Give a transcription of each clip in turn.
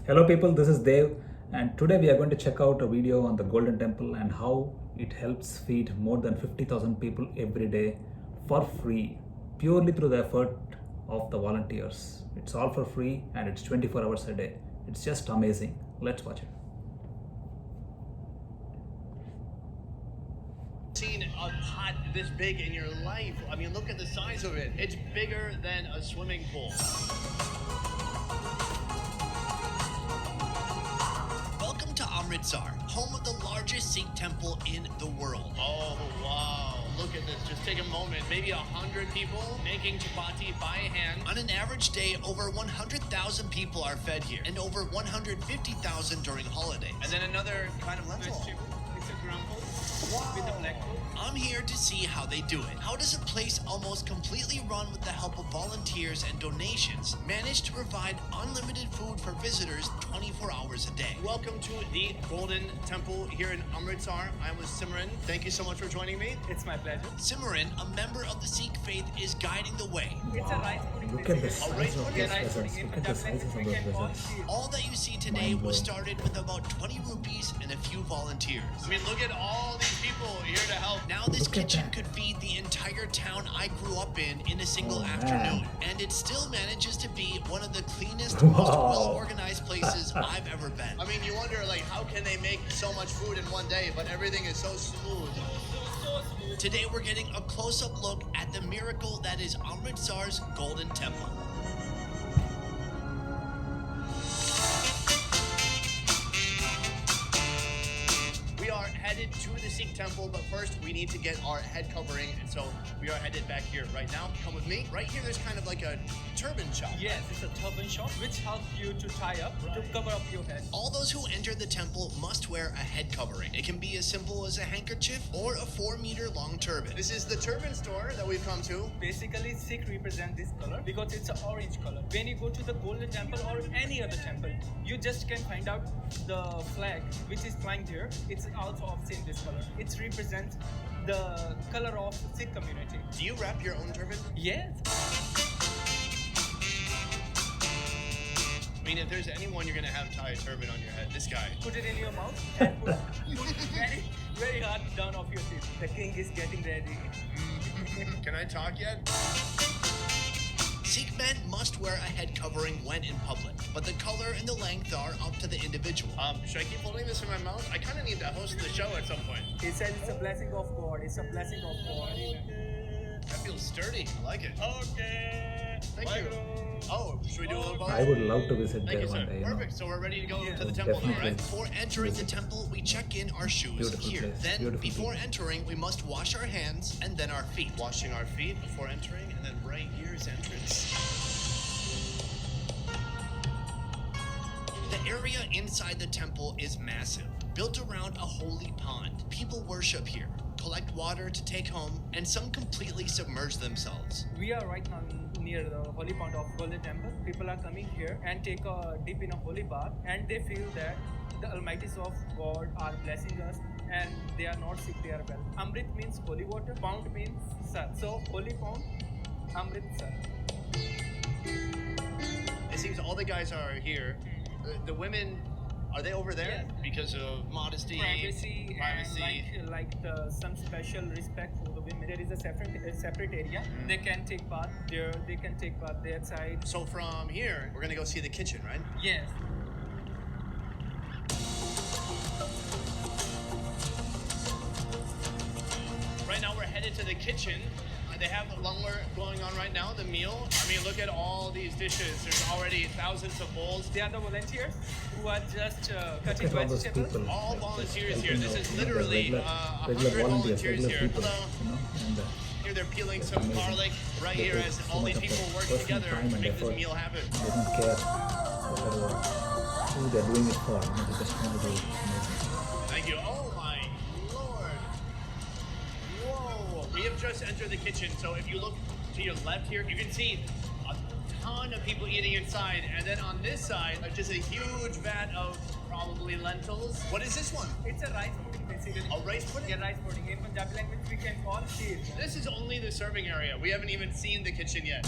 Hello people, this is Dev and today we are going to check out a video on the Golden Temple and how it helps feed more than 50,000 people every day for free, purely through the effort of the volunteers. It's all for free and it's 24 hours a day. It's just amazing. Let's watch it. Seen a pot this big in your life. I mean, look at the size of it. It's bigger than a swimming pool. Welcome to Amritsar, home of the largest Sikh temple in the world. Oh, wow. Look at this. Just take a moment. Maybe 100 people making chapati by hand. On an average day, over 100,000 people are fed here, and over 150,000 during holidays. And then another kind of lentil. It's a crumble with a black coat. I'm here to see how they do it. How does a place almost completely run with the help of volunteers and donations manage to provide unlimited food for visitors 24 hours a day? Welcome to the Golden Temple here in Amritsar. I'm with Simran. Thank you so much for joining me. It's my pleasure. Simran, a member of the Sikh faith, is guiding the way. It's a rice pudding. Look at the basically. size of Yeah, those rice vessels. pudding. Look In at the Punjab sizes of we those can call vessels. it. All that you see today Mind-blowing. was started with about 20 rupees and a few volunteers. I mean, look at all these people here to help. Now this Look at kitchen that. could feed the entire town I grew up in a single Oh, afternoon. man. And it still manages to be one of the cleanest, Wow. most well-organized places I've ever been. I mean, you wonder, like, how can they make so much food in one day, but everything is so smooth. Today we're getting a close-up look at the miracle that is Amritsar's Golden Temple. We are headed to the Sikh temple, but first we need to get our head covering, and so we are headed back here right now. Come with me. Right here, there's kind of like a turban shop. Yes, it's a turban shop which helps you to tie up to cover up your head. All those who enter the temple must wear a head covering. It can be as simple as a handkerchief or a 4-meter long turban. This is the turban store that we've come to. Basically, Sikh represent this color because it's an orange color. When you go to the Golden Temple or any other temple, you just can find out the flag which is flying there. It's also of same this color. It represents the color of Sikh community. Do you wrap your own turban? Yes. I mean, if there's anyone you're gonna have tie a turban on your head, this guy. Put it in your mouth and put very, very hard down off your teeth. The king is getting ready. Can I talk yet? Sikh men must wear a head covering when in public, but the color and the length are up to the individual. Should I keep holding this in my mouth? I kind of need to host the show at some point. He said it's a blessing of God. It's a blessing of God. That feels sturdy. I like it. Okay. Thank you. Oh, should we do a little pause? I would love to visit Thank there you, sir. one day. Perfect. So we're ready to go Yeah. to the temple now, Definitely. right? Before entering the temple, we check in our shoes Beautiful here. place. Then, Beautiful before place. entering, we must wash our hands and then our feet. Washing our feet before entering, and then right here is entrance. The area inside the temple is massive, built around a holy pond. People worship here, collect water to take home, and some completely submerge themselves. We are right now near the holy pond of Golden Temple. People are coming here and take a dip in a holy bath, and they feel that the Almighties of God are blessing us, and they are not sick, they are well. Amrit means holy water, pound means sar. So holy pound, Amrit sar. It seems all the guys are here. The women, are they over there? Yes. Because of modesty, Privacy, privacy. and some special respect for the women. There is a separate area. They can take bath there. They can take bath their side. So from here, we're gonna go see the kitchen, right? Yes. Right now we're headed to the kitchen. They have the langar going on right now, the meal. I mean, look at all these dishes. There's already thousands of bowls. They are the volunteers who are just Look cutting at all those vegetables. people. All like, volunteers just here. This helping is out, literally regular 100 volunteers, volunteers regular here. people, Hello. and Here they're peeling some amazing. garlic right They here take as so all much these of people their work personal together time to and make this effort. meal happen. They don't care who they're doing it for. They just want to do it. Amazing. Thank you. Oh my lord. Whoa. We have just entered the kitchen, so if you look to your left here, you can see a ton of people eating inside. And then on this side, just a huge vat of probably lentils. What is this one? It's a rice pudding basically. A rice pudding? Yeah, rice pudding. In Punjabi language, we can call kheer. This is only the serving area. We haven't even seen the kitchen yet.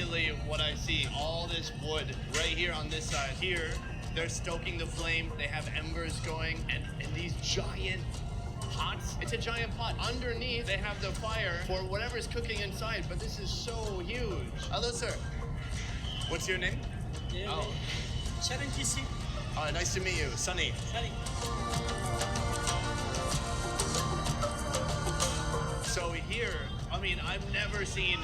immediately what I see. All this wood right here on this side. Here, they're stoking the flame. They have embers going and these giant pots. It's a giant pot. Underneath, they have the fire for whatever's cooking inside, but this is so huge. Hello, sir. What's your name? Oh. Nice to meet you. Sunny. So here, I mean, I've never seen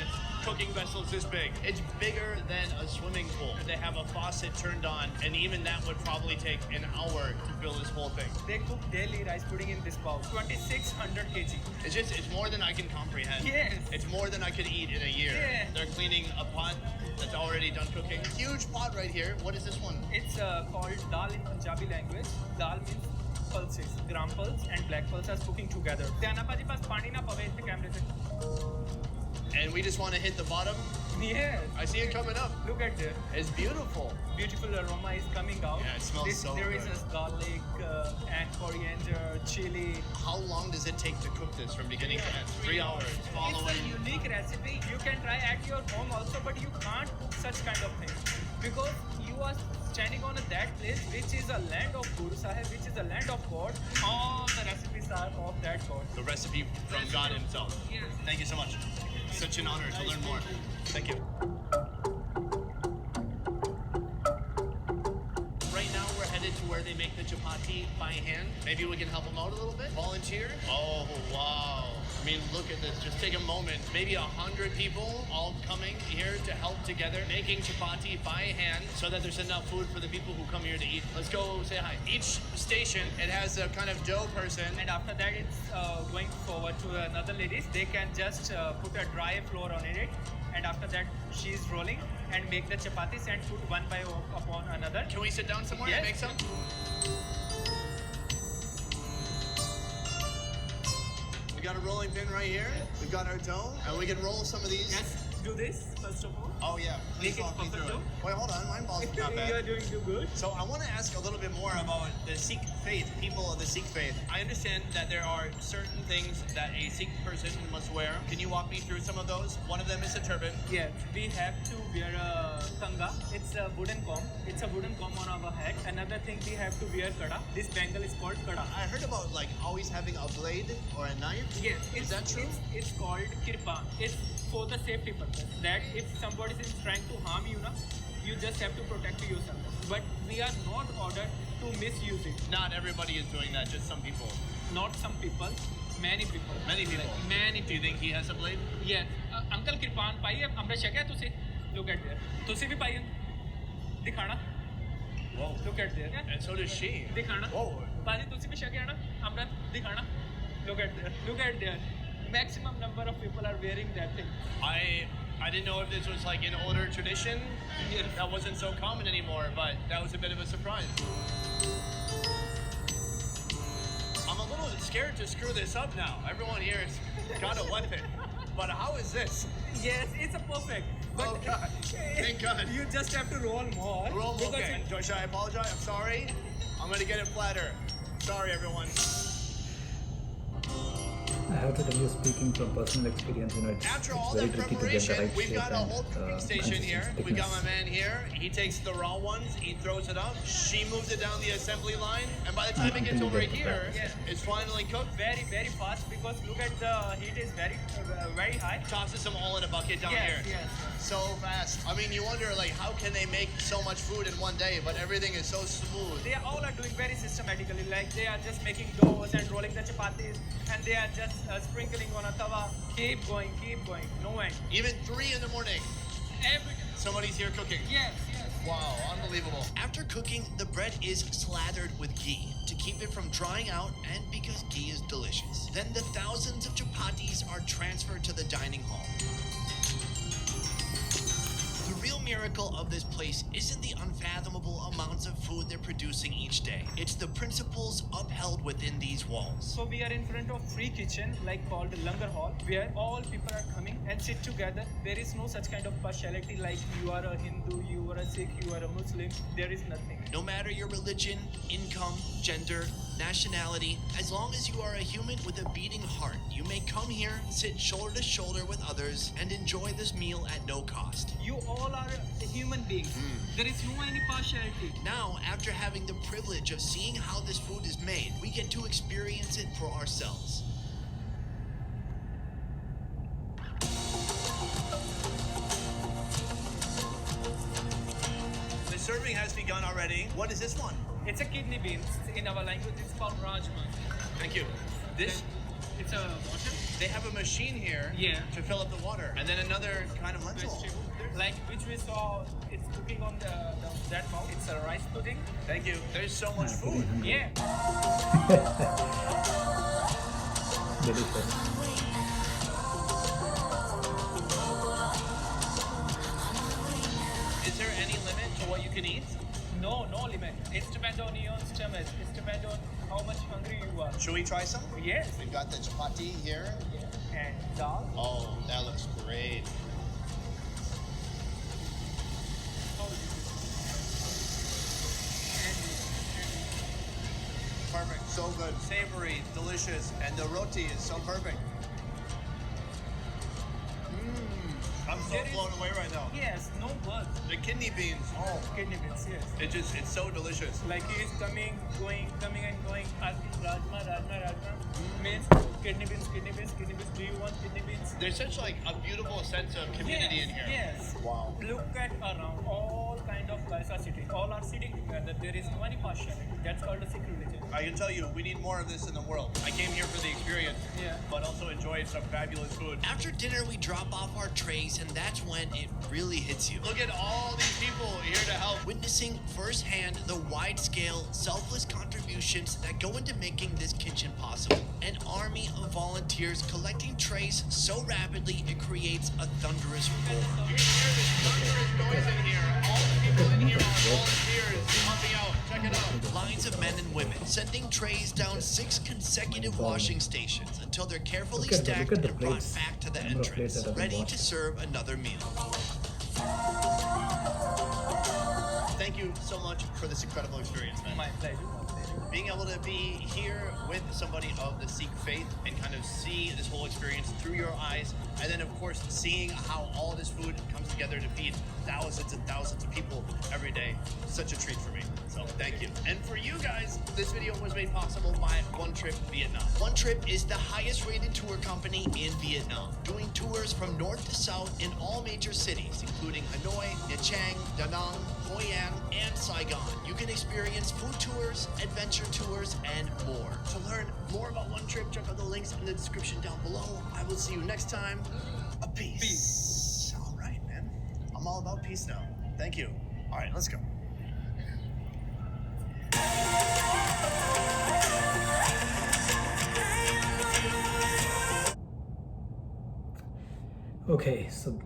cooking vessels this big. It's bigger than a swimming pool. They have a faucet turned on, and even that would probably take an hour to fill this whole thing. They cook daily rice pudding in this bowl, 2,600 kg. It's more than I can comprehend. Yes. It's more than I could eat in a year. Yeah. They're cleaning a pot that's already done cooking. Huge pot right here. What is this one? It's called dal in Punjabi language. Dal means pulses. Gram pulse and black pulse are cooking together. Dhyanapa ji, bas pani na pave ithe camera se. And we just want to hit the bottom. Yes. I see it coming up. Look at there. It's beautiful. Beautiful aroma is coming out. Yeah, it smells so There good. is garlic and coriander, chili. How long does it take to cook this from beginning to end? 3 hours. Following. It's a unique recipe. You can try at your home also, but you can't cook such kind of thing because you are standing on that place, which is a land of Guru Sahib, which is a land of God. All the recipes are of that God. The recipe from God himself. Yes. Thank you so much. Such an honor to learn more. Thank you. Right now we're headed to where they make the chapati by hand. Maybe we can help them out a little bit. Volunteer? Oh, wow. I mean, look at this. Just take a moment. Maybe 100 people all coming here to help together, making chapati by hand so that there's enough food for the people who come here to eat. Let's go say hi. Each station, it has a kind of dough person. And after that, it's going forward to another ladies. They can just put a dry flour on it, and after that, she's rolling and make the chapatis and put one by upon another. Can we sit down somewhere Yes. and make some? We got a rolling pin right here. We've got our dough, and we can roll some of these. Let's do this first of all. Oh yeah, please Make it walk me perfect through it. dough. Wait, hold on, mine balls not You bad. are doing too good. So I want to ask a little bit more about the Sikh faith, people of the Sikh faith. I understand that there are certain things that a Sikh person must wear. Can you walk me through some of those? One of them is a turban. Yes, we have to wear a kanga. It's a wooden comb. It's a wooden comb on our head. Another thing, we have to wear kada. This bangle is called kada. I heard about like always having a blade or a knife. Yes, Is that true? It's called kirpan. It's for the safety purpose. That if somebody is trying to harm you, you just have to protect yourself. But we are not ordered to misuse it. Not everybody is doing that, just some people. Not some people, many people. Many people. Like, many Do you people. think he has a blade? Yes. Uncle kirpan पाई है हमने शक्या तुझे look at there तुझे भी पाई है दिखाना Whoa. look at there And so does she. दिखाना Whoa. पाजी तुझे भी शक्या है ना हमने दिखाना look at there maximum number of people are wearing that thing. I didn't know if this was like an older tradition. Yes. That wasn't so common anymore, but that was a bit of a surprise. I'm a little scared to screw this up now. Everyone here has got a weapon. But how is this? Yes, it's a perfect. But Oh, God. Thank God. You just have to roll more. Roll, because okay. Should I apologize? I'm sorry. I'm going to get it flatter. Sorry, everyone. I have to tell you, speaking from personal experience, After it's all very the tricky to get the preparation, right we've shape got a and, whole cooking station consistent here. We got my thickness. man here. He takes the raw ones, he throws it up. She moves it down the assembly line, and by the time it gets Until you over get the here, practice. it's finally cooked. very, very fast because look at the heat is very high. Tosses them all in a bucket down Yes, here. yes. So fast. I mean, you wonder like how can they make so much food in one day, but everything is so smooth. They all are doing very systematically. Like they are just making doughs and rolling the chapatis, and they are just sprinkling on a tawa. Keep going, no end. Even 3 in the morning, Every somebody's here cooking. yes, yes. Wow, unbelievable. After cooking, the bread is slathered with ghee to keep it from drying out and because ghee is delicious. Then the thousands of chapatis are transferred to the dining hall. The real miracle of this place isn't the unfathomable amounts of food they're producing each day. It's the principles upheld within these walls. So we are in front of free kitchen, like called Langar Hall, where all people are coming and and sit together. There is no such kind of partiality like you are a Hindu, you are a Sikh, you are a Muslim. There is nothing. No matter your religion, income, gender, nationality, as long as you are a human with a beating heart, you may come here, sit shoulder to shoulder with others, and enjoy this meal at no cost. You all are human beings. There is no any partiality. Now, after having the privilege of seeing how this food is made, we get to experience it for ourselves. The serving has begun already. What is this one? It's a kidney beans. In our language, it's called rajma. Thank you. This, It's a water. they have a machine here Yeah. to fill up the water. And then another kind of lentil. Vegetable. Like which we saw, it's cooking on that bowl. It's a rice pudding. Thank you. There's so much food. Yeah. Delicious. Is there any limit to what you can eat? No limit. It's depend on your stomach. It's depend on how much hungry you are. Should we try some? Yes. We've got the chapati here. And dal. Oh, that looks great. Perfect, so good. Savory, delicious, and the roti is so perfect. I'm so There is- blown away right now. Yes, no words. The kidney beans, oh, Kidney beans, yes. it's so delicious. Like he is coming and going, asking rajma. Means kidney beans. Do you want kidney beans? There's such like a beautiful sense of community in here. Yes. Wow. Look at around, all kind of guys are sitting. All are sitting together. There is no any partiality. That's called a Sikh religion. I can tell you, we need more of this in the world. I came here for the experience, Yeah. but also enjoyed some fabulous food. After dinner, we drop off our trays, and that's when it really hits you. Look at all these people here to help. Witnessing firsthand the wide-scale, selfless contributions that go into making this kitchen possible. An army of volunteers collecting trays so rapidly it creates a thunderous roar. You can hear this thunderous noise in here. All the people in here are volunteers pumping out. Check it out. Lines of men and women sending trays down 6 consecutive washing stations until they're carefully stacked look at the and brought plates. back to the Number of plates entrance, that have been ready washed. to serve another meal. Thank you so much for this incredible experience, man. My pleasure. Being able to be here with somebody of the Sikh faith and kind of see this whole experience through your eyes, and then of course seeing how all this food comes together to feed thousands and thousands of people every day, such a treat for me. So thank you. And for you guys, this video was made possible by One Trip Vietnam. One Trip is the highest rated tour company in Vietnam, doing tours from north to south in all major cities, including Hanoi, Nha Trang, Da Nang, Hoi An, and Saigon. You can experience food tours, adventure tours, and more. To learn more about One Trip, check out the links in the description down below. I will see you next time. A peace. All right, man. I'm all about peace now. Thank you. All right, let's go. Okay, so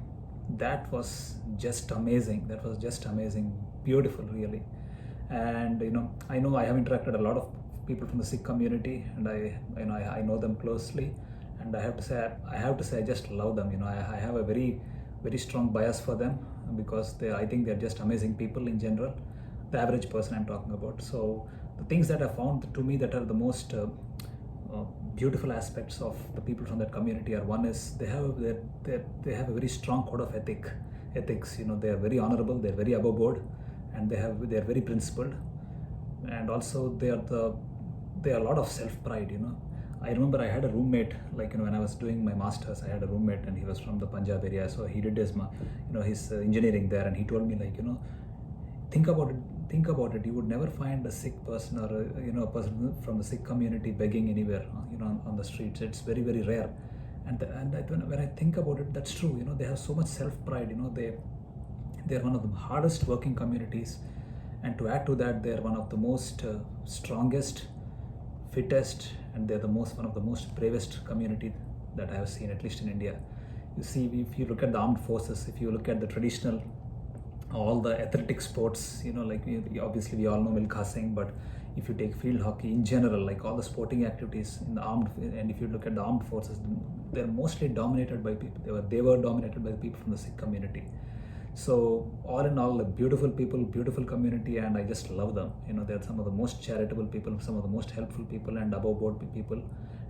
that was just amazing. That was just amazing. Beautiful, really. And I know I have interacted a lot of people from the Sikh community, and I know them closely. And I have to say, I just love them. I have a very, very strong bias for them because I think they're just amazing people in general. The average person I'm talking about. So the things that I found to me that are the most beautiful aspects of the people from that community are, one is they have a very strong code of ethics. They are very honorable, they're very above board, and they are very principled, and also they are a lot of self-pride. I remember I had a roommate, when I was doing my masters, I had a roommate, and he was from the Punjab area, so he did his engineering there, and he told me, think about it, you would never find a Sikh person or a person from the Sikh community begging anywhere, on the streets. It's very, very rare. And when I think about it, that's true. They have so much self-pride. They're one of the hardest working communities, and to add to that, they're one of the most strongest, fittest, and they're one of the most bravest community that I have seen, at least in India. You see, if you look at the armed forces, if you look at the traditional, all the athletic sports, obviously we all know Milkha Singh, but if you take field hockey in general, like all the sporting activities in the armed, and if you look at the armed forces, they're mostly dominated by people. They were dominated by the people from the Sikh community. So all in all, beautiful people, beautiful community, and I just love them. They're some of the most charitable people, some of the most helpful people, and above board people,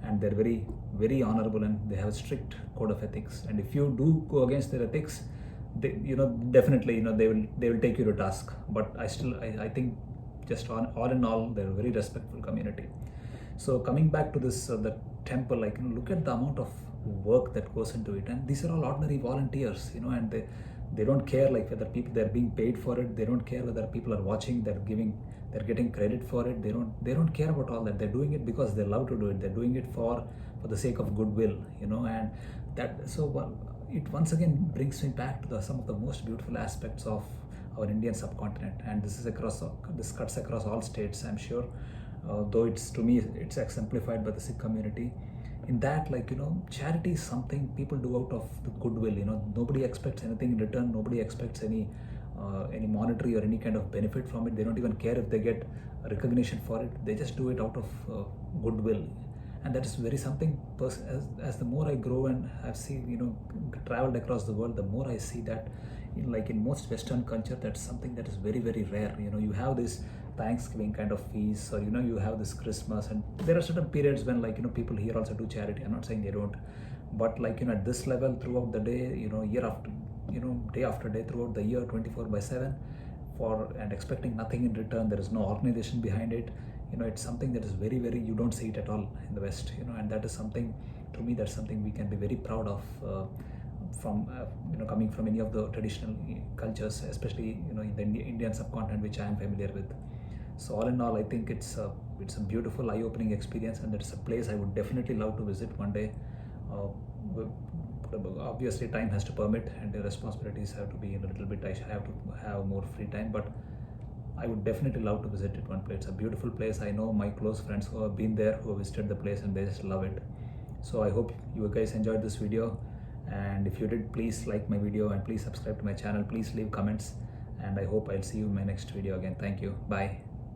and they're very, very honorable, and they have a strict code of ethics. And if you do go against their ethics, they, definitely, they will take you to task. But I think just all in all, they're a very respectful community. So coming back to this, the temple, look at the amount of work that goes into it, and these are all ordinary volunteers, and they don't care whether they're being paid for it. They don't care whether people are watching, they're getting credit for it. They don't care about all that. They're doing it because they love to do it. They're doing it for the sake of goodwill, and that, so it once again brings me back to some of the most beautiful aspects of our Indian subcontinent. And this cuts across all states, I'm sure, though to me it's exemplified by the Sikh community. In that, charity is something people do out of the goodwill. Nobody expects anything in return. Nobody expects any monetary or any kind of benefit from it. They don't even care if they get recognition for it. They just do it out of goodwill. And that is very something, as the more I grow and I've seen, traveled across the world, the more I see that in most Western culture, that's something that is very, very rare. You have this Thanksgiving kind of feast, or you have this Christmas, and there are certain periods when people here also do charity. I'm not saying they don't, but at this level throughout the day, year after day after day, throughout the year, 24/7, and expecting nothing in return. There is no organization behind it. It's something that is very, very, you don't see it at all in the West. And that is something, to me, that's something we can be very proud of, from coming from any of the traditional cultures, especially in the Indian subcontinent, which I am familiar with. So all in all, I think it's a beautiful, eye-opening experience, and it's a place I would definitely love to visit one day. Obviously, time has to permit, and the responsibilities have to be a little bit. I have to have more free time, but I would definitely love to visit it one place. It's a beautiful place. I know my close friends who have been there, who have visited the place, and they just love it. So I hope you guys enjoyed this video, and if you did, please like my video and please subscribe to my channel. Please leave comments, and I hope I'll see you in my next video again. Thank you. Bye.